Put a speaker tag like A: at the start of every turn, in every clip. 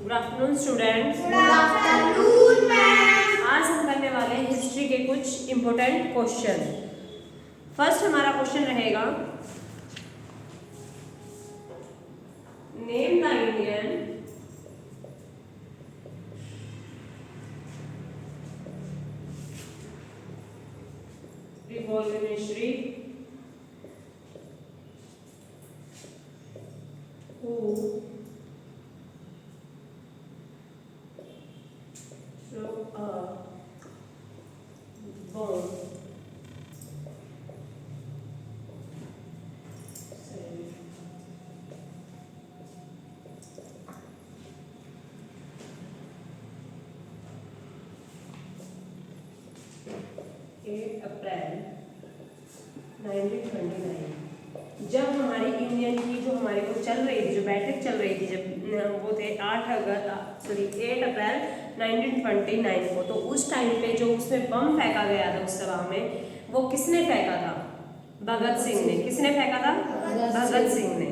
A: Good afternoon students.
B: Good afternoon ma'am.
A: आज हम करने वाले हैं हिस्ट्री के कुछ इम्पोर्टेंट क्वेश्चन। फर्स्ट हमारा क्वेश्चन रहेगा, name the Indian revolutionary who took a bomb अप्रैल 1929। जब हमारी इंडियन की जो हमारे को चल रही थी, जो बैठक चल रही थी, जब वो थे 8 अप्रैल 1929 को, तो उस टाइम पे जो उसमें बम फेंका गया था उस सभा में, वो किसने फेंका था? भगत सिंह ने। किसने फेंका था? भगत सिंह ने।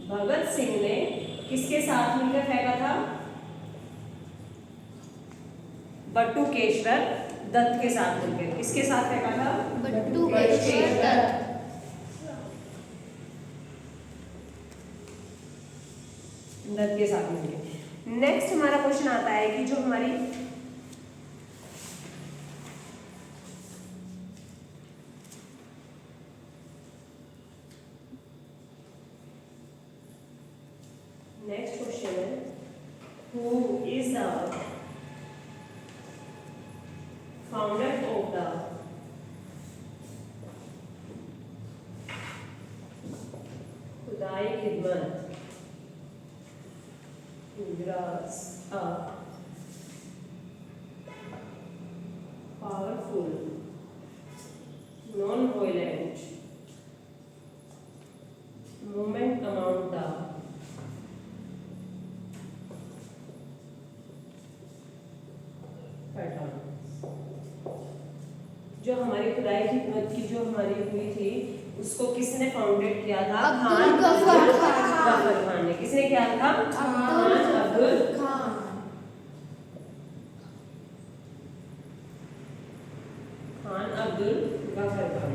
A: भगत सिंह ने किसके साथ मिलकर फेंका था? बटुकेश्वर दत्त के साथ मिलकर। किसके साथ फेंका था?
B: बटुकेश्वर दत्त।
A: दत्त के साथ मिलकर। नेक्स्ट हमारा क्वेश्चन आता है कि जो हमारी नेक्स्ट क्वेश्चन है, who is the founder of the खुदाई खिदमत grass a powerful non-violent movement among the Pathan। जो हमारी खुदाई खिदमत की जो हमारी हुई थी, उसको किसने फाउंडेड किया था?
B: अब्दुल गफर
A: खान ने। किसने किया था? खान अब्दुल
B: खान।
A: अब्दुल गफर खान।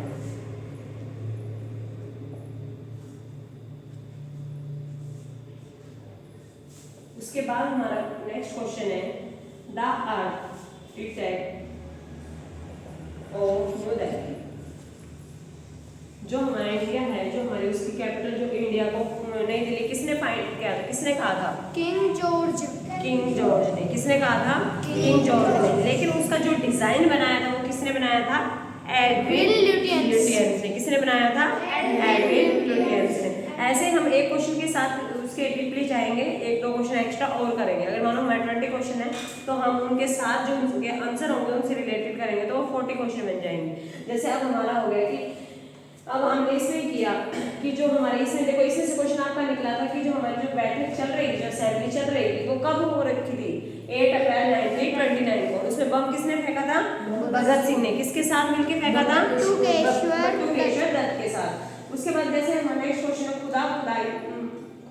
A: उसके बाद हमारा नेक्स्ट क्वेश्चन है, the architect of new Delhi. जो हमारा इंडिया है, जो हमारी उसकी कैपिटल जो इंडिया को नई दिल्ली किसने फाइंड किया था? किसने कहा था?
B: King George.
A: किंग जॉर्ज ने। किसने कहा था? किंग जॉर्ज ने। लेकिन उसका जो डिजाइन बनाया था वो किसने बनाया था? एडविन ल्यूटियंस ने। किसने बनाया था? एडविन ल्यूटियंस ने। ऐसे हम एक क्वेश्चन के साथ उसके डीपली जाएंगे, एक दो क्वेश्चन एक्स्ट्रा और करेंगे। अगर मानो हमारे 20 क्वेश्चन है तो हम उनके साथ जो उनके आंसर होंगे उनसे रिलेटेड करेंगे तो वो 40 क्वेश्चन बन जाएंगे। जैसे अब हमारा हो गया कि अब हमने इसमें किया कि जो हमारे इसमें देखो, इसमें से क्वेश्चन आपका निकला था कि जो हमारी जो बैठक चल रही थी, जो असेंबली चल रही थी, वो कब हो रखी थी? 8 अप्रैल 1929 को। उसमें बम किसने फेंका था? भगत सिंह ने। किसके साथ मिलकर फेंका था? बटुकेश्वर दत्त के साथ। उसके बाद जैसे हमारा नेक्स्ट क्वेश्चन है,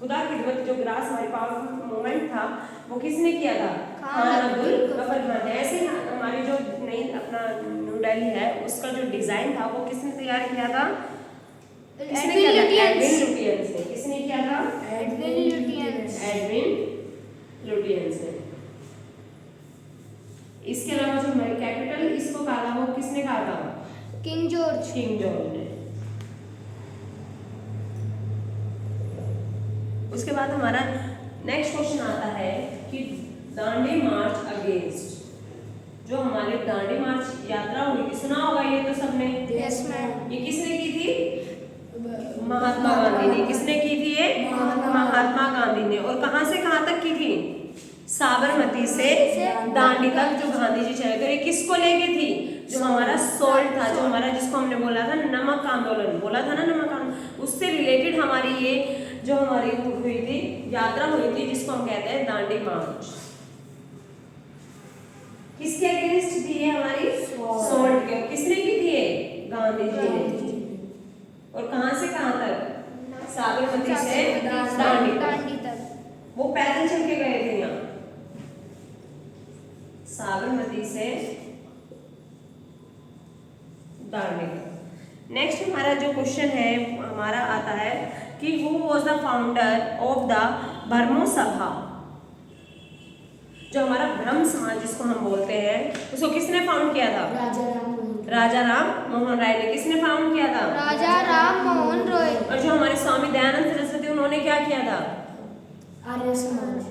A: खुदा खिदमत जो ग्रास हमारी पावरफुल मूवमेंट था, वो किसने किया था? खान अब्दुल गफर खान ने। ऐसे हमारी जो नई अपना न्यू दिल्ली है, उसका जो डिजाइन था वो किसने तैयार किया था?
B: एडविन
A: ल्यूटियंस ने। किसने किया था?
B: एडविन
A: ल्यूटियंस ने। इसके अलावा जो हमारी कैपिटल इसको कहा था वो किसने कहा था?
B: King George.
A: किंग जॉर्ज ने। उसके बाद हमारा नेक्स्ट क्वेश्चन आता है कि दांडी मार्च अगेंस्ट, जो हमारी दांडी मार्च यात्रा हुई थी, सुना होगा ये तो सबने।
B: Yes ma'am.
A: ये किसने की थी? महात्मा गांधी ने। किसने की थी ये? महात्मा गांधी ने। और कहां से कहां तक की थी? साबरमती से दांडी तक जो गांधी जी चले। तो ये किसको लेके थी? जो हमारा सोल्ट था, जो हमारा जिसको हमने बोला था नमक आंदोलन, बोला था ना नमक आंदोलन, उससे रिलेटेड हमारी ये जो हमारी हुई थी यात्रा हुई थी, जिसको हम कहते हैं दांडी मार्च। किसके अगेंस्ट थी ये? हमारी सोल्ट के। किसने की थी ये? गांधी जी ने। और कहां से कहां तक? साबरमती से दांडी तक।
B: दांडी तक।
A: वो पैदल चल के गए थे यहाँ, साबरमती से दांडी तक। नेक्स्ट हमारा जो क्वेश्चन है हमारा आता है कि who was the founder of the Brahmo Sabha. जो हमारा ब्रह्म समाज जिसको हम बोलते हैं, उसको किसने फाउंड किया था? राजा राम मोहन राय ने। किसने फाउंड किया था?
B: राजा राम मोहन रॉय।
A: और जो हमारे स्वामी दयानंद सरस्वती, उन्होंने क्या किया था?
B: आर्य समाज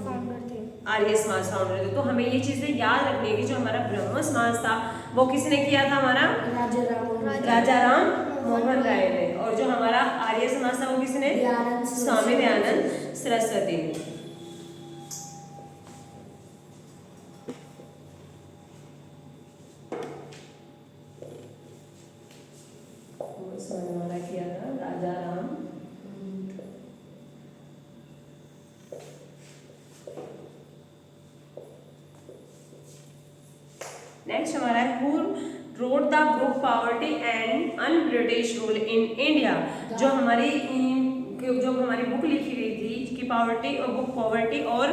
B: फाउंडर थे।
A: आर्य समाज फाउंडर थे। तो हमें ये चीजें याद रखनी है कि जो हमारा ब्रह्म समाज था वो किसने किया था? हमारा राजा राम मोहन राय ने। और जो हमारा आर्य समाज था वो किसने? स्वामी दयानंद सरस्वती ने। हमारा किया था राजा राम नेक्स्ट हमारा है who wrote the book poverty and un British rule in India. जो हमारी बुक लिखी गई थी कि पॉवर्टी और बुक पॉवर्टी और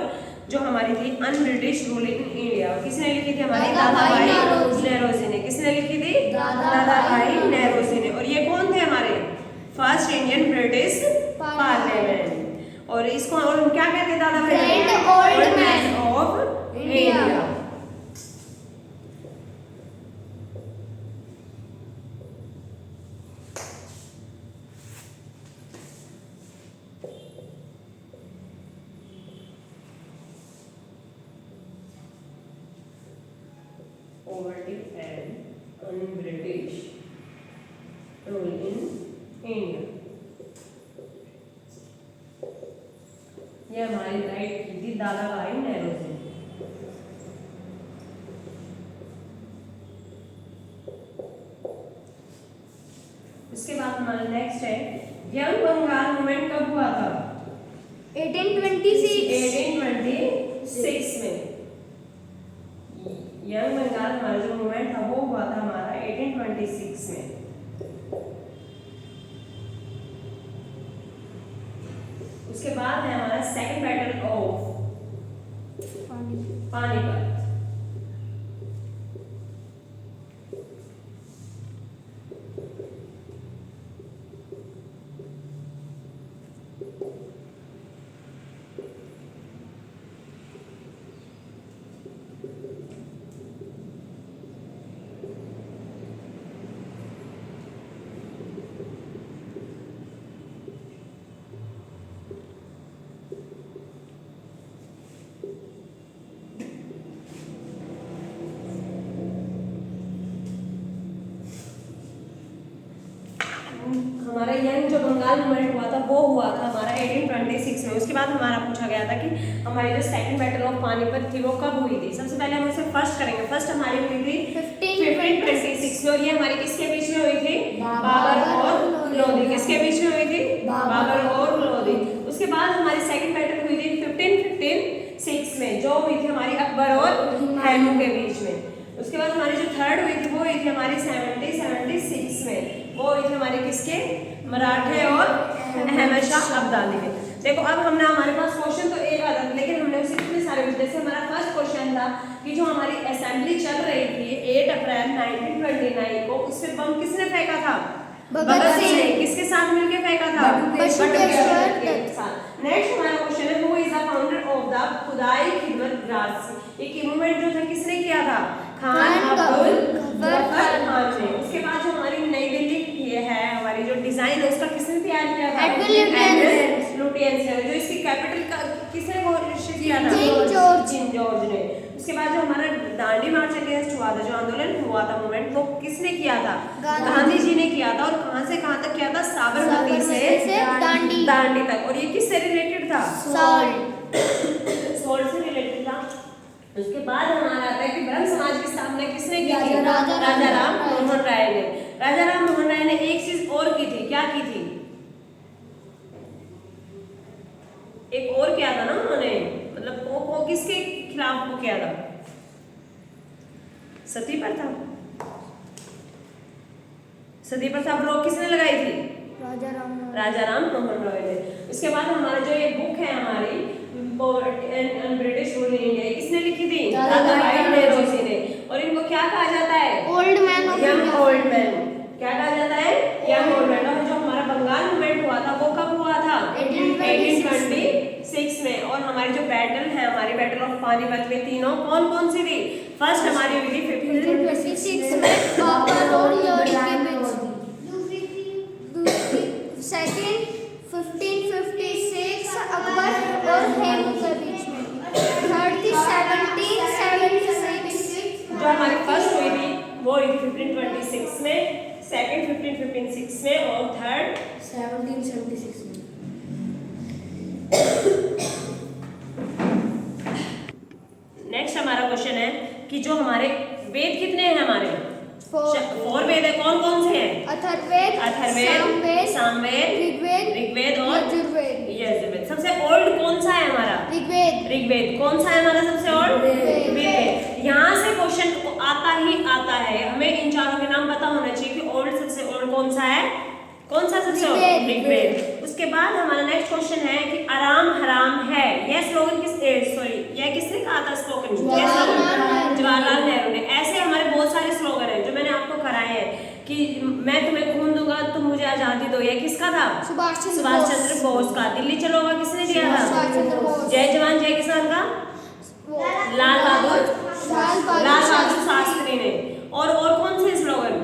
A: जो हमारी थी un British rule in India, किसने लिखी थी? हमारी दादाभाई नौरोजी ने। किसने लिखी थी? दादाभाई नौरोजी ने। और ये कौन थे? हमारे फर्स्ट इंडियन ब्रिटिश पार्लियामेंट। और इसको और हम क्या कहते हैं? Dadabhai old man of India. Poverty and un-British rule in India। ये हमारी राइट की थी दादाभाई नौरोजी। उसके बाद हमारा नेक्स्ट है यंग बंगाल मूवमेंट कब हुआ था?
B: 1826
A: में। यंग बंगाल हमारा जो मूवमेंट था वो हुआ था हमारा 1826 में। उसके बाद है हमारा सेकंड बैटल ऑफ पानीपत। हमारा यंग जो बंगाल मूवमेंट हुआ था वो हुआ था हमारा 1826 में। उसके बाद हमारा पूछा गया था कि हमारी जो सेकंड बैटल ऑफ पानीपत थी वो कब हुई थी? सबसे पहले हम उसे फर्स्ट करेंगे। फर्स्ट हमारी हुई थी 1526 में। और ये हमारी किसके बीच में हुई थी? बाबर और लोधी। किसके बीच में हुई थी? बाबर और लोधी। उसके बाद हमारी सेकंड बैटल हुई थी 1556 में, जो हुई थी हमारी अकबर और हुमायूं के बीच में। उसके बाद हमारी जो थर्ड हुई थी वो हुई थी हमारी 1776 में। वो हुई थी हमारी किसके? मराठे और अहमद शाह अब्दाली के। देखो अब हमने हमारे पास क्वेश्चन तो एक आधा था, लेकिन हमने उसे कितने सारे पूछे। जैसे हमारा फर्स्ट क्वेश्चन था कि जो हमारी असेंबली चल रही थी 8 अप्रैल 1929 को, उस पे बम किसने फेंका था? भगत सिंह ने। किसके साथ मिलकर फेंका था? बटुकेश्वर के साथ। नेक्स्ट हमारा क्वेश्चन है who is the founder of the खुदाई खिदमत ग्रास। ये मूवमेंट जो था किसने किया था? खान अब्दुल गफ्फार खान ने। उसके बाद जो हमारी नई दिल्ली ये है हमारी जो डिजाइन है उसका किसने तैयार किया था? एडविन लुटियंस ने। जो इसकी कैपिटल का किसने घोषित किया था? किंग जॉर्ज ने। उसके बाद जो हमारा दांडी मार्च अगेंस्ट हुआ था, जो आंदोलन हुआ था मूवमेंट, वो किसने किया था? गांधी जी ने किया था। और कहां से कहां तक किया था? साबरमती से दांडी तक। और ये किससे रिलेटेड था? सॉल्ट से रिलेटेड था। उसके बाद हमारा आता है कि ब्रह्म समाज की स्थापना किसने की थी? राजा राम मोहन राय ने। राजा राम मोहन राय ने एक चीज और की थी। क्या की थी? एक और किया था ना उन्होंने, मतलब वो किसके खिलाफ वो किया था? सती प्रथा। सती प्रथा रोक किसने लगाई थी?
B: राजा राम
A: मोहन रॉय ने। उसके बाद हमारा जो ये बुक है हमारी ब्रिटिश रूल इन इंडिया, किसने लिखी थी? दादा भाई नौरोजी ने। और इनको क्या कहा जाता है?
B: Old man of
A: young old man. क्या कहा जाता है? Young old man. और जो हमारा बंगाल मूवमेंट हुआ था वो कब हुआ था? 1826 में। और हमारी जो बैटल है, हमारी बैटल ऑफ पानीपत में तीनों कौन कौन सी थी? फर्स्ट हमारी हुई थी
B: 1526 में बाबर और लोरी के बीच, सेकंड 1556 अकबर और हेमू के बीच में, थर्ड थी 1776
A: जो हमारी फर्स्ट हुई थी वो हुई थी 1526 में, सेकंड 1556 में और थर्ड
B: 1776 में।
A: नेक्स्ट हमारा क्वेश्चन है कि जो हमारे वेद कितने हैं? हमारे 4 वेद है। कौन कौन से हैं?
B: अथर्ववेद,
A: सामवेद, ऋग्वेद और यजुर्वेद। सबसे ओल्ड कौन सा है हमारा? ऋग्वेद। कौन सा है हमारा सबसे ओल्ड? ऋग्वेद। यहाँ से क्वेश्चन आता ही आता है, हमें इन चारों के नाम पता होना चाहिए कि ओल्ड सबसे ओल्ड कौन सा है? कौन सा सबसे ओल्ड? ऋग्वेद। उसके बाद हमारा नेक्स्ट क्वेश्चन है कि आराम हराम है, यह स्लोगन यह किसने कहा था? स्लोगन जवाहरलाल नेहरू ने। ऐसे हमारे बहुत सारे स्लोगन हैं जो मैंने आपको कराए हैं कि मैं तुम्हें खून दूंगा तुम मुझे आजादी दो, यह किसका था? सुभाष चंद्र बोस का। दिल्ली चलो होगा किसने दिया था? जय जवान जय किसान का लाल बहादुर शास्त्री ने। और कौन से स्लोगन?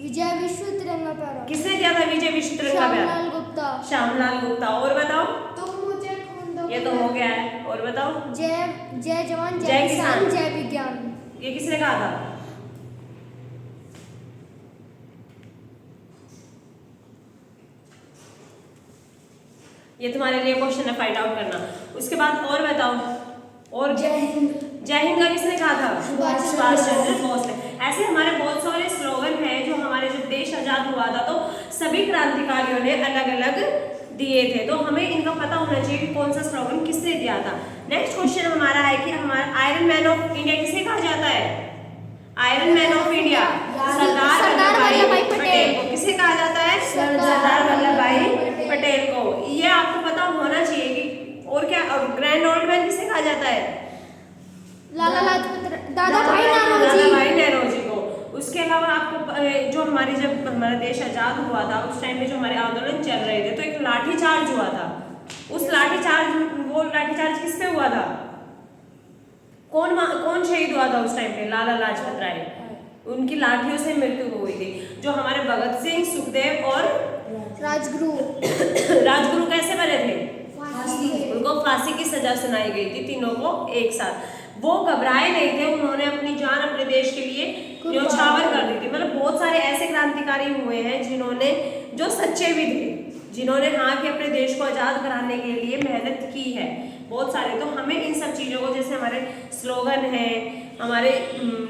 B: विजय विश्व तिरंगा प्यारा
A: किसने दिया था? विजय विश्व तिरंगा प्यारा श्यामलाल गुप्ता। और बताओ?
B: तुम मुझे खून दो,
A: ये तो हो गया है। और बताओ?
B: जय जवान जय किसान जय विज्ञान,
A: ये किसने कहा था? ये तुम्हारे लिए क्वेश्चन है, फाइंड आउट करना। उसके बाद और बताओ? और जय हिंद का किसने कहा था? सुभाष चंद्र बोस ने। ऐसे हमारे बहुत सारे स्लोगन हैं जो हमारे जब देश आजाद हुआ था तो सभी क्रांतिकारियों ने अलग अलग दिए थे, तो हमें इनका पता होना चाहिए कि कौन सा स्लोगन किसने दिया था। नेक्स्ट क्वेश्चन हमारा है कि हमारा आयरन मैन ऑफ इंडिया किसे कहा जाता है? Iron man of India Sardar Vallabh भाई पटेल को। किसे कहा जाता है? सरदार वल्लभ भाई पटेल को। ये आपको पता होना चाहिए कि और क्या ग्रैंड ओल्ड मैन किसे कहा जाता है? दादा भाई नौरोजी को। उसके अलावा आपको जो हमारी जब हमारा देश आजाद हुआ था उस टाइम में जो हमारे आंदोलन चल रहे थे तो एक लाठीचार्ज हुआ था। वो लाठीचार्ज किस पे हुआ था? कौन शहीद हुआ था उस टाइम पे? लाला लाजपत राय। उनकी लाठियों से मृत्यु हुई थी। जो हमारे भगत सिंह, सुखदेव और राजगुरु कैसे बने थे? उनको फांसी की सजा सुनाई गई थी तीनों को एक साथ। वो घबराए नहीं थे, उन्होंने अपनी जान अपने देश के लिए न्यौछावर कर दी थी। मतलब बहुत सारे ऐसे क्रांतिकारी हुए हैं जिन्होंने जो सच्चे भी थे, जिन्होंने हाँ कि अपने देश को आजाद कराने के लिए मेहनत की है बहुत सारे। तो हमें इन सब चीज़ों को, जैसे हमारे स्लोगन हैं, हमारे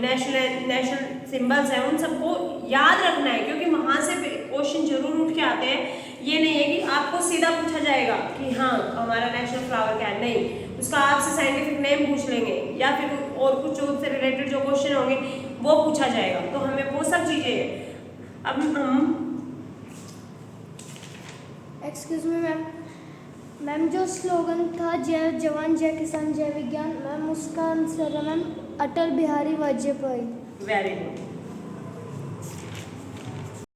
A: नेशनल सिंबल्स हैं, उन सबको याद रखना है क्योंकि वहाँ से क्वेश्चन जरूर उठ के आते हैं। ये नहीं है कि आपको सीधा पूछा जाएगा कि हाँ हमारा नेशनल फ्लावर क्या है, नहीं, उसका आपसे साइंटिफिक नेम पूछ लेंगे या फिर और कुछ उससे रिलेटेड जो क्वेश्चन होंगे वो पूछा जाएगा। तो हमें वो सब चीज़ें अब हम
B: एक्सक्यूज मी मैम जो स्लोगन था जय जवान जय किसान जय विज्ञान, मैम उसका आंसर है ma'am Atal Bihari Vajpayee.
A: Very good.